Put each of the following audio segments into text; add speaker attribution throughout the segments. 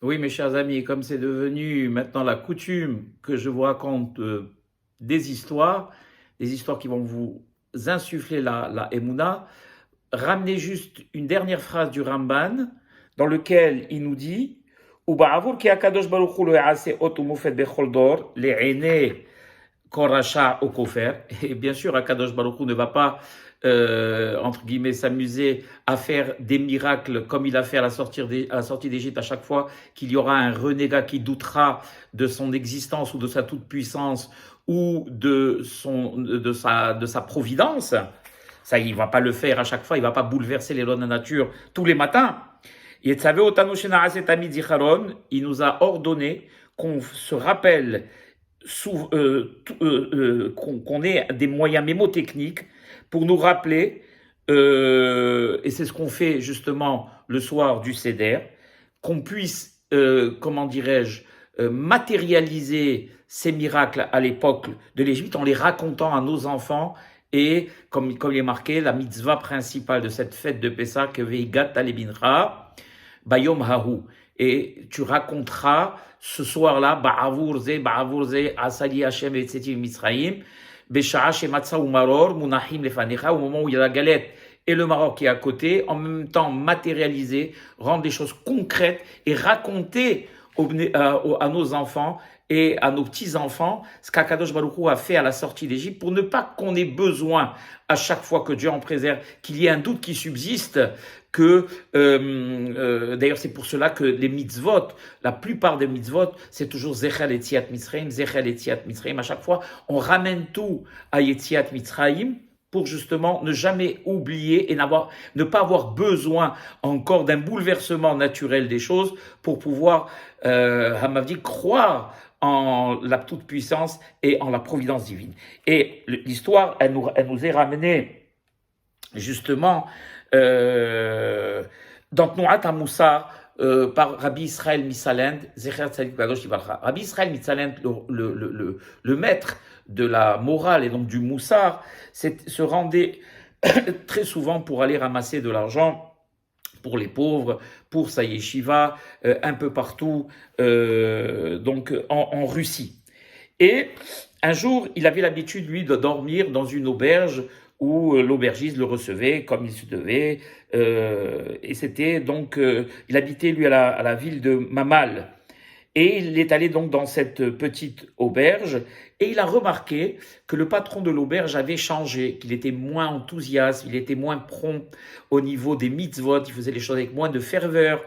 Speaker 1: Oui, mes chers amis, comme c'est devenu maintenant la coutume que je vous raconte des histoires qui vont vous insuffler la Emouna, ramenez juste une dernière phrase du Ramban dans lequel il nous dit "Uba'avur ki hakadosh baruch hu lo ya'aseh ot umufet bechol dor le'enei Koracha au Kofer. Et bien sûr, Akadosh Baruch Hu ne va pas, entre guillemets, s'amuser à faire des miracles comme il a fait à la sortie d'Égypte à chaque fois qu'il y aura un renégat qui doutera de son existence ou de sa toute-puissance ou de sa providence. Ça, il va pas le faire à chaque fois, il va pas bouleverser les lois de la nature tous les matins. Il nous a ordonné qu'on se rappelle qu'on ait des moyens mémotechniques pour nous rappeler, et c'est ce qu'on fait justement le soir du Seder, qu'on puisse, comment dirais-je, matérialiser ces miracles à l'époque de l'Égypte en les racontant à nos enfants. Et comme il est marqué, la mitzvah principale de cette fête de Pessah, que Veigat Alebincha, Bayom Hahu. Et tu raconteras ce soir-là, Ba'avur ze, Asali Hashem et Tzetiv Mitzrayim, Besha'a Shematza Umaror, Munahim Lefanecha, au moment où il y a la galette et le Maroc qui est à côté, en même temps matérialiser, rendre des choses concrètes et raconter à nos enfants et à nos petits-enfants ce qu'Akadosh Baruch Hu a fait à la sortie d'Égypte pour ne pas qu'on ait besoin, à chaque fois que Dieu en préserve, qu'il y ait un doute qui subsiste, d'ailleurs c'est pour cela que les mitzvot, la plupart des mitzvot, c'est toujours Zechel Etziat Mitzrayim, Zechel Etziat Mitzrayim. À chaque fois, on ramène tout à Etziat Mitzrayim pour justement ne jamais oublier et ne pas avoir besoin encore d'un bouleversement naturel des choses pour pouvoir, Hamavdi, croire en la toute-puissance et en la providence divine. Et l'histoire, elle nous est ramenée justement dans Tnuat HaMussar, par Rabbi Israël Mitsalend, Zecher Tzadik Kadosh Libracha. Rabbi Israël Mitsalend, le maître de la morale et donc du Moussar, se rendait très souvent pour aller ramasser de l'argent pour les pauvres, pour sa yeshiva, un peu partout, donc en Russie. Et un jour, il avait l'habitude, lui, de dormir dans une auberge où l'aubergiste le recevait comme il se devait. Et c'était donc, il habitait, lui, à la ville de Mamal. Et il est allé donc dans cette petite auberge et il a remarqué que le patron de l'auberge avait changé, qu'il était moins enthousiaste, il était moins prompt au niveau des mitzvot, il faisait les choses avec moins de ferveur.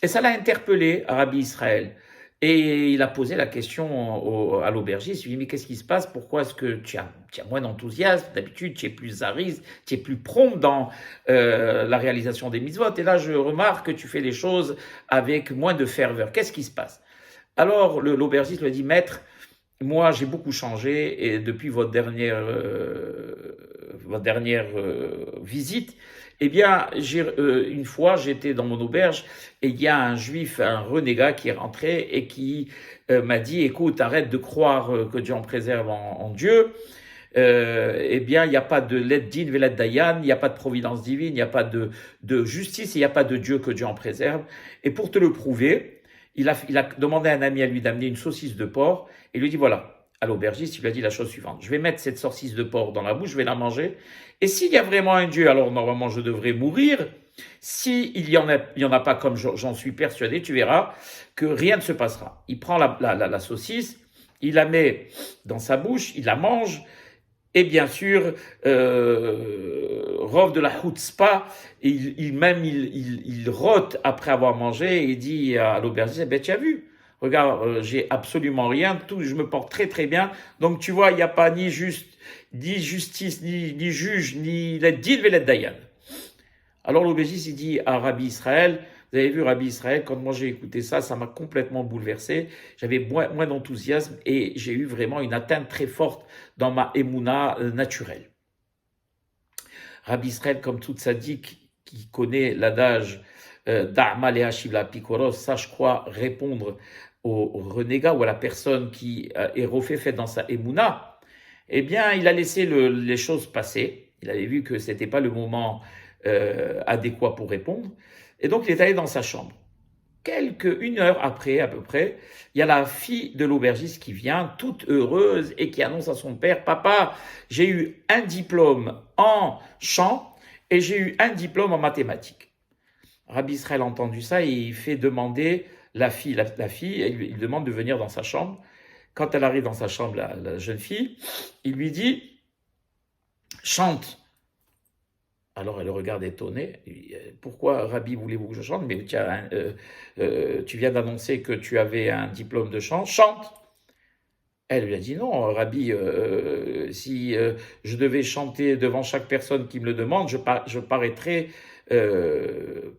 Speaker 1: Et ça l'a interpellé à Rabbi Israël. Et il a posé la question à l'aubergiste. Il lui dit, mais qu'est-ce qui se passe? Pourquoi est-ce que tu as moins d'enthousiasme? D'habitude, tu es plus zarise, tu es plus prompt dans la réalisation des mitzvot. Et là, je remarque que tu fais les choses avec moins de ferveur. Qu'est-ce qui se passe? Alors, l'aubergiste lui a dit, maître, moi, j'ai beaucoup changé et depuis votre dernière visite, eh bien, une fois, j'étais dans mon auberge et il y a un juif, un renégat qui est rentré et qui m'a dit, écoute, arrête de croire que Dieu en préserve en Dieu. Eh bien, il n'y a pas de let din velet dayan, il n'y a pas de providence divine, il n'y a pas de justice, il n'y a pas de Dieu que Dieu en préserve. Et pour te le prouver, il a demandé à un ami à lui d'amener une saucisse de porc et lui dit voilà, à l'aubergiste, il lui a dit la chose suivante, je vais mettre cette saucisse de porc dans la bouche, je vais la manger, et s'il y a vraiment un Dieu, alors normalement je devrais mourir. S'il y en a pas, comme j'en suis persuadé, tu verras que rien ne se passera. Il prend la saucisse, il la met dans sa bouche, il la mange, et bien sûr, Rov de la Chutzpah, il rote après avoir mangé et dit à l'aubergiste, ben, tu as vu, regarde, j'ai absolument rien, je me porte très très bien, donc tu vois, il n'y a pas ni justice, ni juge, ni la din velet dayan. Alors l'aubergiste, il dit à Rabbi Israël, vous avez vu Rabbi Israël, quand moi j'ai écouté ça, ça m'a complètement bouleversé. J'avais moins d'enthousiasme et j'ai eu vraiment une atteinte très forte dans ma émouna naturelle. Rabbi Israël, comme toute sadique qui connaît l'adage Da'ma le'ashivla pikoros, sache quoi répondre au renégat ou à la personne qui est refait dans sa émouna, eh bien, il a laissé les choses passer. Il avait vu que c'était pas le moment adéquat pour répondre. Et donc, il est allé dans sa chambre. une heure après, à peu près, il y a la fille de l'aubergiste qui vient, toute heureuse, et qui annonce à son père, Papa, j'ai eu un diplôme en chant et j'ai eu un diplôme en mathématiques. Rabbi Israël a entendu ça et il fait demander la fille, il demande de venir dans sa chambre. Quand elle arrive dans sa chambre, la jeune fille, il lui dit, chante. Alors elle le regarde étonnée. Pourquoi, Rabbi, voulez-vous que je chante? Mais tu viens d'annoncer que tu avais un diplôme de chant. Chante. Elle lui a dit non, Rabbi, si je devais chanter devant chaque personne qui me le demande, je paraîtrais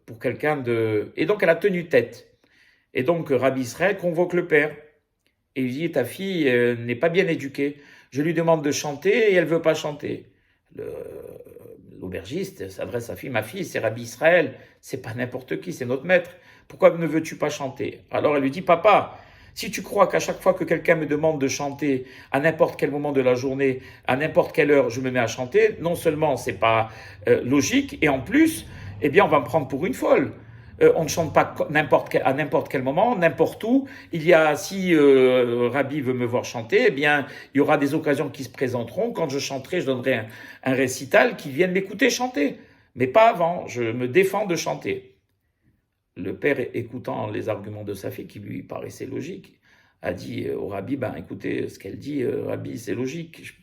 Speaker 1: pour quelqu'un de... Et donc elle a tenu tête. Et donc Rabbi Israël convoque le père. Et il dit, ta fille n'est pas bien éduquée. Je lui demande de chanter et elle veut pas chanter. L'aubergiste s'adresse à sa fille, ma fille, c'est Rabbi Israël, c'est pas n'importe qui, c'est notre maître. Pourquoi ne veux-tu pas chanter? Alors elle lui dit, papa, si tu crois qu'à chaque fois que quelqu'un me demande de chanter, à n'importe quel moment de la journée, à n'importe quelle heure, je me mets à chanter, non seulement c'est pas logique, et en plus, eh bien, on va me prendre pour une folle. On ne chante pas à n'importe quel moment, n'importe où. Si Rabbi veut me voir chanter, eh bien, il y aura des occasions qui se présenteront. Quand je chanterai, je donnerai un récital qui vienne m'écouter chanter. Mais pas avant, je me défends de chanter. Le père, écoutant les arguments de sa fille, qui lui paraissaient logiques, a dit au Rabbi, ben écoutez, ce qu'elle dit, Rabbi, c'est logique,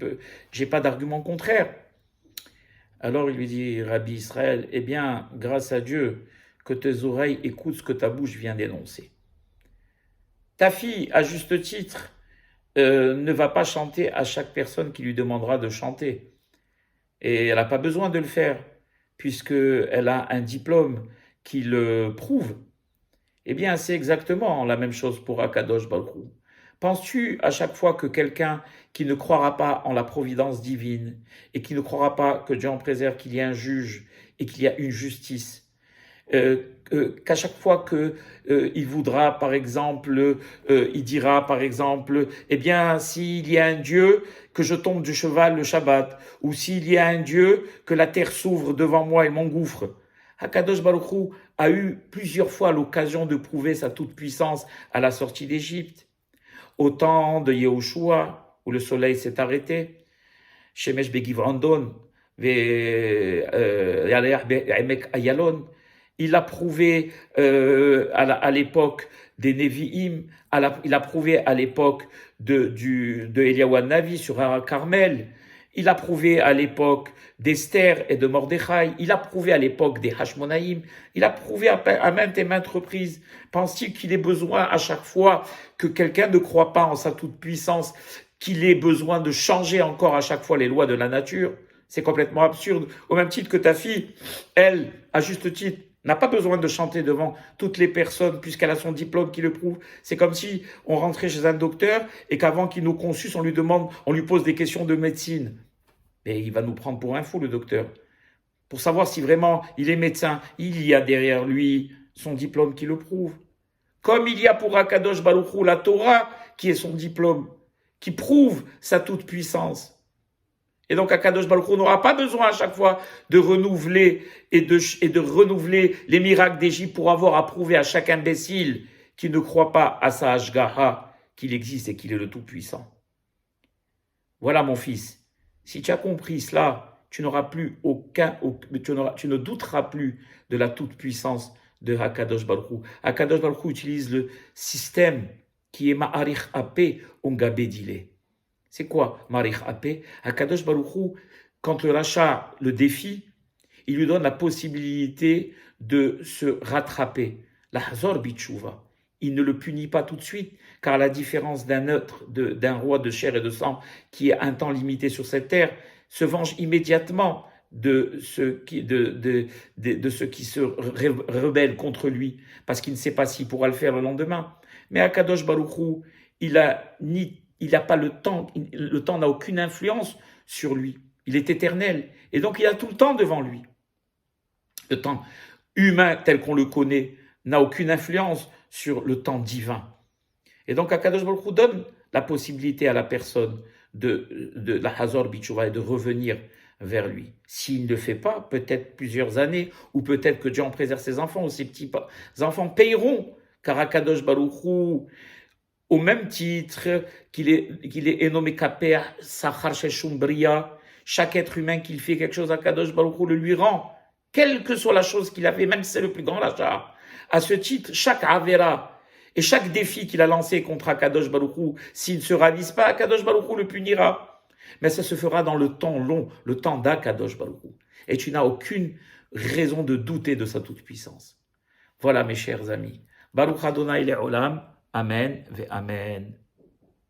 Speaker 1: j'ai pas d'argument contraire. Alors il lui dit, Rabbi Israël, eh bien, grâce à Dieu, que tes oreilles écoutent ce que ta bouche vient d'énoncer. Ta fille, à juste titre, ne va pas chanter à chaque personne qui lui demandera de chanter. Et elle n'a pas besoin de le faire, puisqu'elle a un diplôme qui le prouve. Eh bien, c'est exactement la même chose pour Akadosh Baruch Hu. Penses-tu à chaque fois que quelqu'un qui ne croira pas en la providence divine et qui ne croira pas que Dieu en préserve, qu'il y a un juge et qu'il y a une justice, qu'à chaque fois que il voudra, par exemple, il dira, par exemple, eh bien, s'il y a un Dieu, que je tombe du cheval le Shabbat, ou s'il y a un Dieu, que la terre s'ouvre devant moi et m'engouffre. Hakadosh Baruch Hu a eu plusieurs fois l'occasion de prouver sa toute-puissance à la sortie d'Égypte. Au temps de Yehoshua, où le soleil s'est arrêté, Shemesh Begivrandon, Ayalon, il a prouvé à l'époque des Nevi'im, il a prouvé à l'époque de Eliyahu Navi sur Har Carmel, il a prouvé à l'époque d'Esther et de Mordechai, il a prouvé à l'époque des Hashmonaïm, il a prouvé à maintes et maintes reprises. Pense-t-il qu'il ait besoin à chaque fois que quelqu'un ne croit pas en sa toute-puissance, qu'il ait besoin de changer encore à chaque fois les lois de la nature? C'est complètement absurde. Au même titre que ta fille, elle, à juste titre, n'a pas besoin de chanter devant toutes les personnes puisqu'elle a son diplôme qui le prouve. C'est comme si on rentrait chez un docteur et qu'avant qu'il nous consulte, on lui pose des questions de médecine. Et il va nous prendre pour un fou, le docteur. Pour savoir si vraiment il est médecin, il y a derrière lui son diplôme qui le prouve. Comme il y a pour Akadosh Baruch Hu la Torah qui est son diplôme, qui prouve sa toute-puissance. Et donc, Akadosh Baruch Hu n'aura pas besoin à chaque fois de renouveler et de renouveler les miracles d'Égypte pour avoir à prouver à chaque imbécile qui ne croit pas à sa Ashgaha qu'il existe et qu'il est le Tout-Puissant. Voilà, mon fils. Si tu as compris cela, tu ne douteras plus de la toute-puissance de Akadosh Baruch Hu. Akadosh Baruch Hu utilise le système qui est Ma'arich Apé Ongabedile. C'est quoi Marich Apé? Akadosh Baruch Hu, quand le rachat le défie, il lui donne la possibilité de se rattraper. La Hazor Bitshuva. Il ne le punit pas tout de suite, car à la différence d'un roi de chair et de sang qui a un temps limité sur cette terre, se venge immédiatement de ceux qui se rebellent contre lui, parce qu'il ne sait pas s'il pourra le faire le lendemain. Mais Akadosh Baruch Hu, il n'a pas le temps n'a aucune influence sur lui. Il est éternel. Et donc, il a tout le temps devant lui. Le temps humain tel qu'on le connaît n'a aucune influence sur le temps divin. Et donc, Akadosh Baruch Hu donne la possibilité à la personne de la Hazor Bitshuva et de revenir vers lui. S'il ne le fait pas, peut-être plusieurs années, ou peut-être que Dieu en préserve ses enfants, ou ses petits enfants paieront car Akadosh Baruch Hu, au même titre qu'il est nommé Kaper Sachar Sheshum Bria, chaque être humain qu'il fait quelque chose à Kadosh Baruch Hu le lui rend, quelle que soit la chose qu'il a fait, même si c'est le plus grand lachar. À ce titre, chaque Avera et chaque défi qu'il a lancé contre Akadosh Baruch Hu, s'il ne se réalise pas, Akadosh Baruch Hu le punira. Mais ça se fera dans le temps long, le temps d'Akadosh Baruch Hu. Et tu n'as aucune raison de douter de sa toute-puissance. Voilà mes chers amis. Baruch Adonai Le'olam. Amen ve Amen.